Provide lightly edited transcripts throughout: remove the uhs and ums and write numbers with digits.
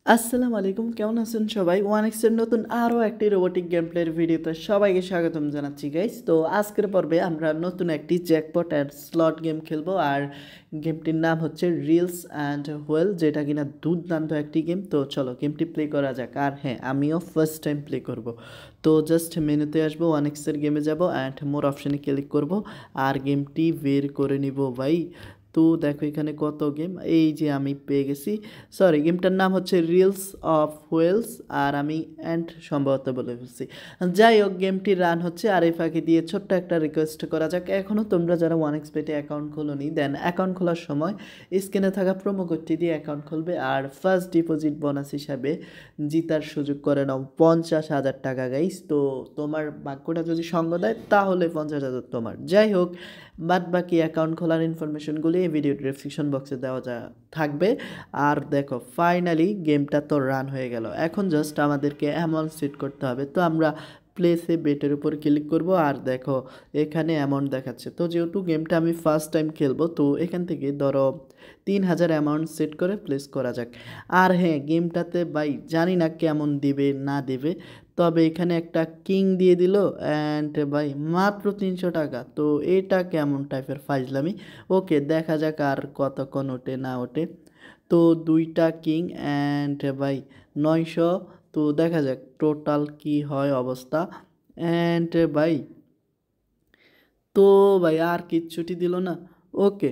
আসসালামু আলাইকুম, কেমন আছেন সবাই? ওয়ানএক্সের নতুন আরও একটি রোবোটিক গেম প্লের ভিডিওতে সবাইকে স্বাগতম জানাচ্ছি গাইস। তো আজকের পর্বে আমরা নতুন একটি জ্যাকপট অ্যান্ড স্লট গেম খেলবো। আর গেমটির নাম হচ্ছে রিলস অ্যান্ড হুয়েল, যেটা কিনা দুর্দান্ত একটি গেম। তো চলো গেমটি প্লে করা যাক। আর হ্যাঁ, আমিও ফার্স্ট টাইম প্লে করব। তো জাস্ট মেনুতে আসবো, ওয়ানএক্সের গেমে যাব অ্যান্ড মোর অপশানে ক্লিক করব আর গেমটি বের করে নিব ভাই। তো দেখো এখানে কত গেম, এই যে আমি পেয়ে গেছি। সরি, গেমটার নাম হচ্ছে রিলস অফ হুয়েলস, আর আমি অ্যান্ড সম্ভবত বলে ফেলছি। যাই হোক, গেমটি রান হচ্ছে। আর এই ফাঁকি দিয়ে ছোট্ট একটা রিকোয়েস্ট করা যাক, এখনও তোমরা যারা ওয়ানএক্সপেটে অ্যাকাউন্ট খোলোনি, দেন অ্যাকাউন্ট খোলার সময় স্ক্রিনে থাকা প্রোমো কোডটি দিয়ে অ্যাকাউন্ট খুলবে। আর ফার্স্ট ডিপোজিট বোনাস হিসাবে জিতার সুযোগ করে নাও 50,000 টাকা গাইস। তো তোমার বাক্যটা যদি সঙ্গ দেয় তাহলে 50,000 তোমার। যাই হোক, বাদ বাকি অ্যাকাউন্ট খোলার ইনফরমেশনগুলি এই ভিডিও ডিসক্রিপশন বক্সে দেওয়া থাকবে। আর দেখো ফাইনালি গেমটা তো রান হয়ে গেল। এখন জাস্ট আমাদেরকে অ্যামাউন্ট সেট করতে হবে। তো আমরা প্লেসে বেটের উপর ক্লিক করব। আর দেখো এখানে অ্যামাউন্ট দেখাচ্ছে। তো যেহেতু গেমটা আমি ফার্স্ট টাইম খেলবো, তো এখান থেকে ধরো 3,000 অ্যামাউন্ট সেট করে প্লেস করা যাক। আর হ্যাঁ, গেমটাতে ভাই জানি না কেমন দিবে না দেবে, তবে এখানে একটা কিং দিয়ে দিল অ্যান্ড ভাই মাত্র 300 টাকা। তো এটা কেমন টাইপের ফাইজলামি। ওকে, দেখা যাক আর কতক্ষণ ওঠে না ওঠে। তো দুইটা কিং অ্যান্ড ভাই 900। তো দেখা যাক টোটাল কি হয় অবস্থা। অ্যান্ড ভাই, তো ভাই আর কিচ্ছুটি দিল না। ওকে,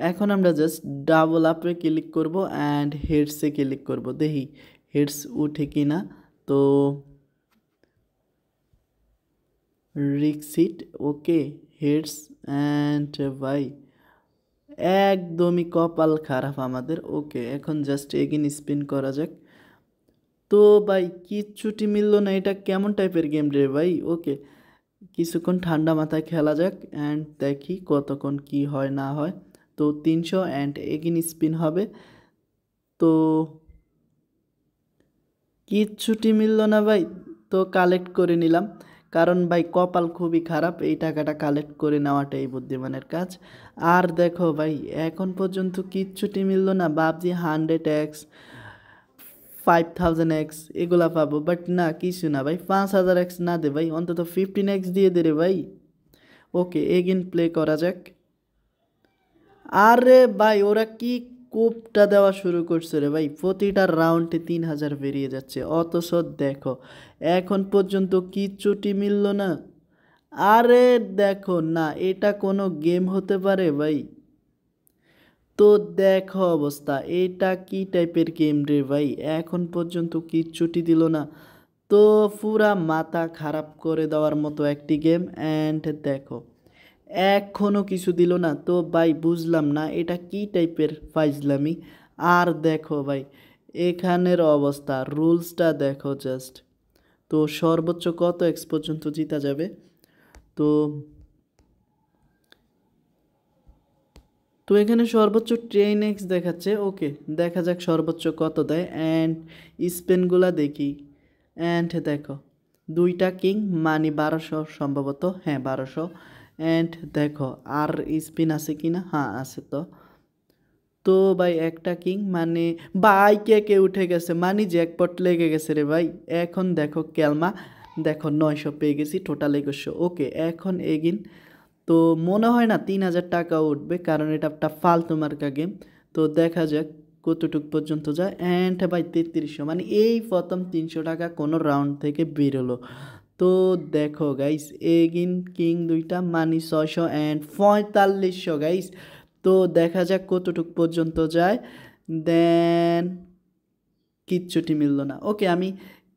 এখন আমরা জাস্ট ডাবল আপে ক্লিক করব অ্যান্ড হেডসে ক্লিক করব, দেখি হেডস উঠে কি না। তো রিক্সিট, ওকে হেডস। অ্যান্ড ভাই একদমই কপাল খারাপ আমাদের। ওকে, এখন জাস্ট এগেন স্পিন করা যাক। তো ভাই কিচ্ছুটি মিললো না, এটা কেমন টাইপের গেম রে ভাই। ওকে, কিছুক্ষণ ঠান্ডা মাথায় খেলা যাক অ্যান্ড দেখি কতক্ষণ কি হয় না হয়। তো 300 অ্যান্ড এগেন স্পিন হবে। তো কিচ্ছুটি মিললো না ভাই। তো কালেক্ট করে নিলাম, কারণ ভাই কপাল খুবই খারাপ, এই টাকাটা কালেক্ট করে নেওয়াটাই বুদ্ধিমানের কাজ। আর দেখো ভাই এখন পর্যন্ত কিচ্ছুটি মিললো না। ভাবছি 100x 5000x এগুলা পাবো, বাট না, কিছু না ভাই। 5000x না দে ভাই, অন্তত 15x দিয়ে দে রে ভাই। ওকে, এগেন প্লে করা যাক। আরে ভাই ওরা কি কোপটা দেওয়া শুরু করছে রে ভাই, প্রতিটা রাউন্ডে 3,000 বেরিয়ে যাচ্ছে। অথচ দেখো এখন পর্যন্ত কিচ্ছুটি মিলল না। আরে দেখো না, এটা কোনো গেম হতে পারে ভাই? তো দেখো অবস্থা, এটা কি টাইপের গেম রে ভাই, এখন পর্যন্ত কিচ্ছুটি দিল না। তো পুরা মাথা খারাপ করে দেওয়ার মতো একটি গেম। অ্যান্ড দেখো এখনও কিছু দিল না। তো ভাই বুঝলাম না এটা কি টাইপের ফাইজলামি। আর দেখো ভাই এখানের অবস্থা, রুলসটা দেখো জাস্ট। তো সর্বোচ্চ কত এক্স পর্যন্ত জিতা যাবে? তো তো এখানে সর্বোচ্চ 10x দেখাচ্ছে। ওকে, দেখা যাক সর্বোচ্চ কত দেয়। অ্যান্ড স্পেনগুলা দেখি। অ্যান্ড দেখো দুইটা কিং মানি 1200 সম্ভবত, হ্যাঁ 1200। অ্যান্ড দেখো আর স্পিন আছে কি না, হ্যাঁ আছে। তো তো ভাই একটা কিং মানে ভাই কে কে উঠে গেছে, মানে জ্যাকপট লেগে গেছে রে ভাই। এখন দেখো ক্যালমা, দেখো 900 পেয়ে গেছি, টোটাল 2100। ওকে, এখন এগিন। তো মনে হয় না 3,000 টাকা উঠবে, কারণ এটা একটা ফালতু মার্কা গেম। তো দেখা যাক কতটুক পর্যন্ত যায়। অ্যান্ড ভাই 3300, মানে এই প্রথম 300 টাকা কোনো রাউন্ড থেকে বেরোলো। তো দেখো গাইস এগিন কিং দুইটা মানি 600 অ্যান্ড 4500 গাইস। তো দেখা যাক কতটুক পর্যন্ত যায়। দেন কিচ্ছুটি মিলল না। ওকে, আমি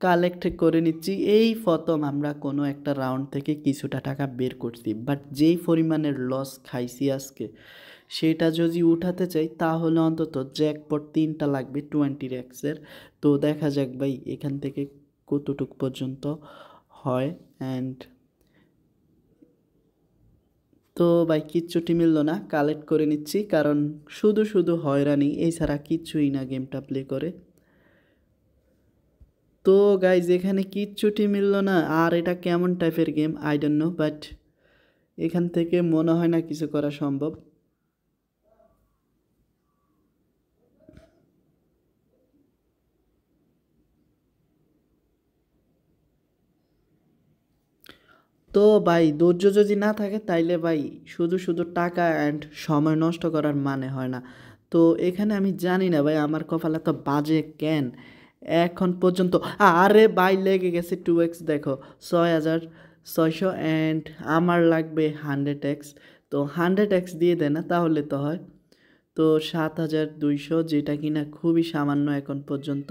কালেক্ট করে নিচ্ছি। এই প্রথম আমরা কোনো একটা রাউন্ড থেকে কিছুটা টাকা বের করছি, বাট যেই পরিমাণের লস খাইছি আজকে, সেটা যদি উঠাতে চাই তাহলে অন্তত জ্যাকপট 3টা লাগবে 20x-এর। তো দেখা যাক ভাই এখান থেকে কতটুক পর্যন্ত হয়। অ্যান্ড তো ভাই কিচ্ছুটি মিললো না, কালেক্ট করে নিচ্ছি, কারণ শুধু শুধু হয়রানি, এছাড়া কিচ্ছুই না গেমটা প্লে করে। তো গাইজ এখানে কিচ্ছুটি মিললো না। আর এটা কেমন টাইপের game I don't know, but এখান থেকে মনে হয় না কিছু করা সম্ভব। তো ভাই ধৈর্য যদি না থাকে তাইলে ভাই শুধু শুধু টাকা অ্যান্ড সময় নষ্ট করার মানে হয় না। তো এখানে আমি জানি না ভাই আমার কপালে তো বাজে কেন এখন পর্যন্ত। আরে ভাই লেগে গেছে 2x, দেখো 6,600 অ্যান্ড আমার লাগবে 100x। তো 100x দিয়ে দেয় না তাহলে তো হয়। তো 7,200, যেটা কিনা খুবই সামান্য এখন পর্যন্ত।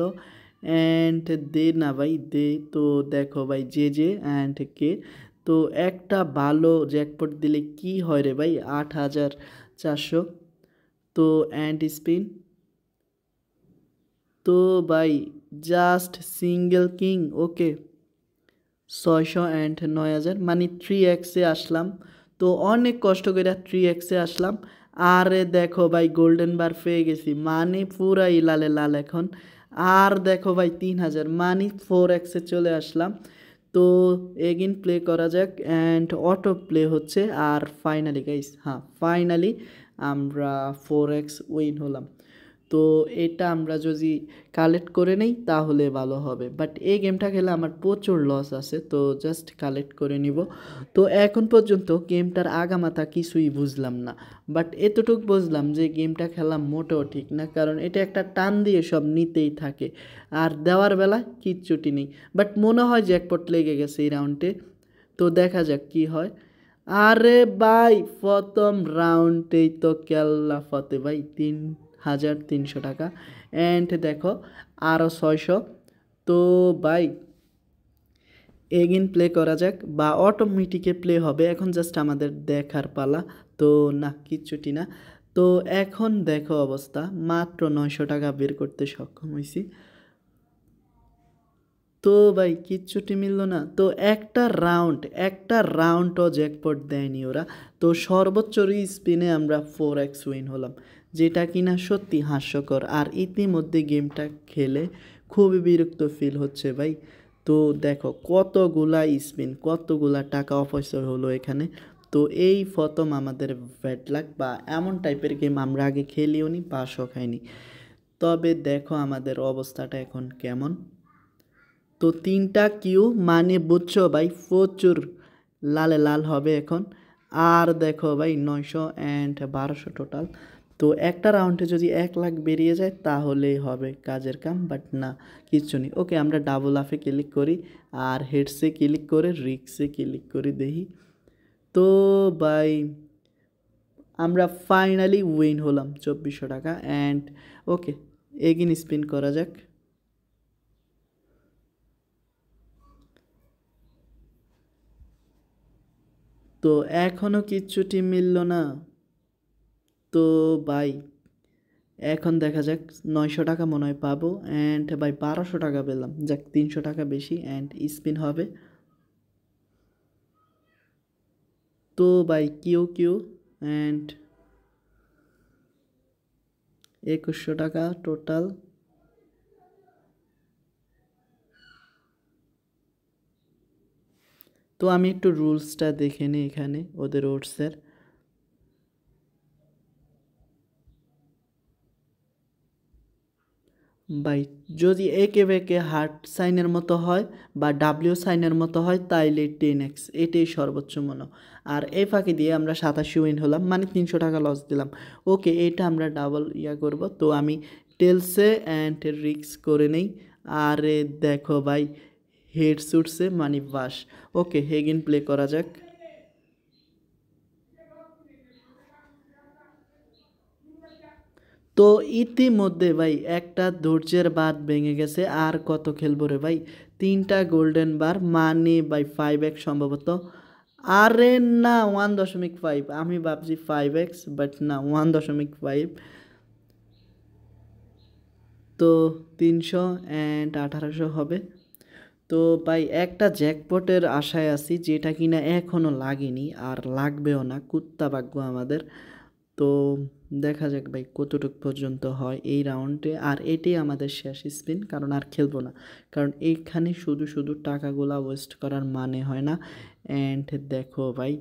অ্যান্ড দে না ভাই দে। তো দেখো ভাই যে অ্যান্ড কে, তো একটা ভালো জ্যাকপট দিলে কি হয় রে ভাই, 8,400। তো অ্যান্ড স্পিন, তো ভাই just single king, okay 600 and 9,000, মানে 3x-এ আসলাম। তো অনেক কষ্ট করে 3x-এ আসলাম। আরে দেখো ভাই গোল্ডেন বার পেয়ে গেছি, মানে পুরাই লালে লাল এখন। আর দেখো ভাই 3,000, মানে 4x-এ চলে আসলাম। তো এগেন প্লে করা যাক অ্যান্ড অটো প্লে হচ্ছে। আর ফাইনালি গাইস, হ্যাঁ ফাইনালি আমরা 4x উইন হলাম। তো এটা আমরা যদি কালেক্ট করে নেই তাহলে ভালো হবে, বাট এই গেমটা খেলে আমার প্রচুর লস আছে, তো জাস্ট কালেক্ট করে নিব। তো এখন পর্যন্ত গেমটার আগামাথা কিছুই বুঝলাম না, বাট এতটুকু বুঝলাম যে গেমটা খেলা মোটেও ঠিক না, কারণ এটা একটা টান দিয়ে সব নিতেই থাকে আর দেওয়ার বেলা কিচ্ছুটি নেই। বাট মনে হয় জ্যাকপট লেগে গেছে এই রাউন্ডে, তো দেখা যাক কি হয়। আরে ভাই প্রথম রাউন্ডেই তো কেল্লা ফতে ভাই, 3,300 টাকা অ্যান্ড দেখো আরও 600। তো ভাই এগেন প্লে করা যাক, বা অটোমেটিকে প্লে হবে, এখন জাস্ট আমাদের দেখার পালা। তো না কিচ্ছুটি না। তো এখন দেখো অবস্থা, মাত্র 900 টাকা বের করতে সক্ষম হয়েছি। তো ভাই কিচ্ছুটি মিলল না। তো একটা রাউন্ডও জ্যাকপট দেয়নি ওরা। তো সর্বোচ্চ স্পিনে আমরা 4x উইন হলাম, যেটা কিনা সত্যি হাস্যকর। আর ইতিমধ্যে গেমটা খেলে খুবই বিরক্ত ফিল হচ্ছে ভাই। তো দেখো কতগুলা স্পিন, কতগুলা টাকা অপচয় হলো এখানে। তো এই প্রথম আমাদের ব্যাড লাক বা এমন টাইপের গেম আমরা আগে খেলিও নি, পাশও খাইনি। তবে দেখো আমাদের অবস্থাটা এখন কেমন। তো 3টা কিউ, মানে বুঝছো ভাই প্রচুর লালে লাল হবে এখন। আর দেখো ভাই 900 অ্যান্ড 1200 টোটাল। তো একটা রাউন্ডে যদি 1 লাখ বেরিয়ে যায় তাহলেই হবে কাজের কাম, বাট না কিচ্ছু নেই। ওকে আমরা ডাবল আফে ক্লিক করি আর হেডসে ক্লিক করে রিক্সে ক্লিক করি দেখি। তো ভাই আমরা ফাইনালি উইন হলাম 2,400 টাকা অ্যান্ড ওকে এগিন স্পিন করা যাক। তো এখনও কিচ্ছুটি মিলল না। তো ভাই এখন দেখা যাক, 900 টাকা মনে হয় পাবো অ্যান্ড ভাই 1200 টাকা পেলাম, যাক 300 টাকা বেশি অ্যান্ড স্পিন হবে। তো ভাই কিউ কিউ অ্যান্ড 2,100 টাকা টোটাল। তো আমি একটু রুলসটা দেখে নিই এখানে ওদের ওটসের। ভাই যদি একে বেঁকে হার্ট সাইনের মতো হয় বা ডাব্লিউ সাইনের মতো হয় তাইলে 10x, এটাই সর্বোচ্চ মনে। আর এই ফাঁকি দিয়ে আমরা 87 উইন হলাম, মানে 300 টাকা লস দিলাম। ওকে এটা আমরা ডাবল করব। তো আমি টেলসে অ্যান্ড রিক্স করে নেই। আর দেখো ভাই হেড শুটসে মানে বাস। ওকে হেগিন প্লে করা যাক। তো ইতিমধ্যে ভাই একটা ধৈর্যের বাঁধ ভেঙে গেছে, আর কত খেলবো রে ভাই। 3টা গোল্ডেন বার, মানে ভাই 5x সম্ভবত। আরে না 1.5, আমি ভাবছি 5x, বাট না 1.5। তো 300 অ্যান্ড 1,800 হবে। তো ভাই একটা জ্যাকপটের আশায় আছি, যেটা কিনা এখনও লাগেনি আর লাগবেও না, কুত্তা ভাগ্য আমাদের। তো দেখা যাক ভাই কতটুকু পর্যন্ত হয় এই রাউন্ডে। আর এটাই আমাদের শেষ স্পিন, কারণ আর খেলবো না, কারণ এইখানে শুধু শুধু টাকাগুলা ওয়েস্ট করার মানে হয় না। অ্যান্ড দেখো ভাই,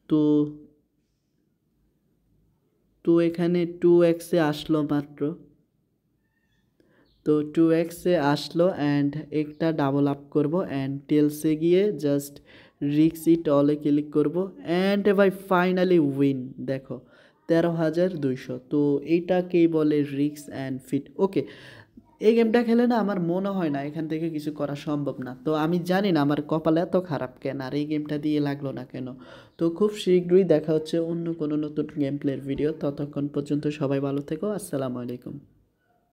তো তো এখানে 2x-এ আসলো মাত্র। তো 2x-এ আসলো অ্যান্ড একটা ডাবল আপ করব অ্যান্ড টেলসে গিয়ে জাস্ট রিক্স ইট অলে ক্লিক করব অ্যান্ড ভাই ফাইনালি উইন। দেখো 13,200। তো এইটাকেই বলে রিক্স অ্যান্ড ফিট। ওকে, এই গেমটা খেলে না আমার মনে হয় না এখান থেকে কিছু করা সম্ভব না। তো আমি জানি না আমার কপাল এত খারাপ কেন, আর এই গেমটা দিয়ে লাগলো না কেন। তো খুব শীঘ্রই দেখা হচ্ছে অন্য কোনো নতুন গেম প্লের ভিডিও। ততক্ষণ পর্যন্ত সবাই ভালো থেকো। আসসালামু আলাইকুম।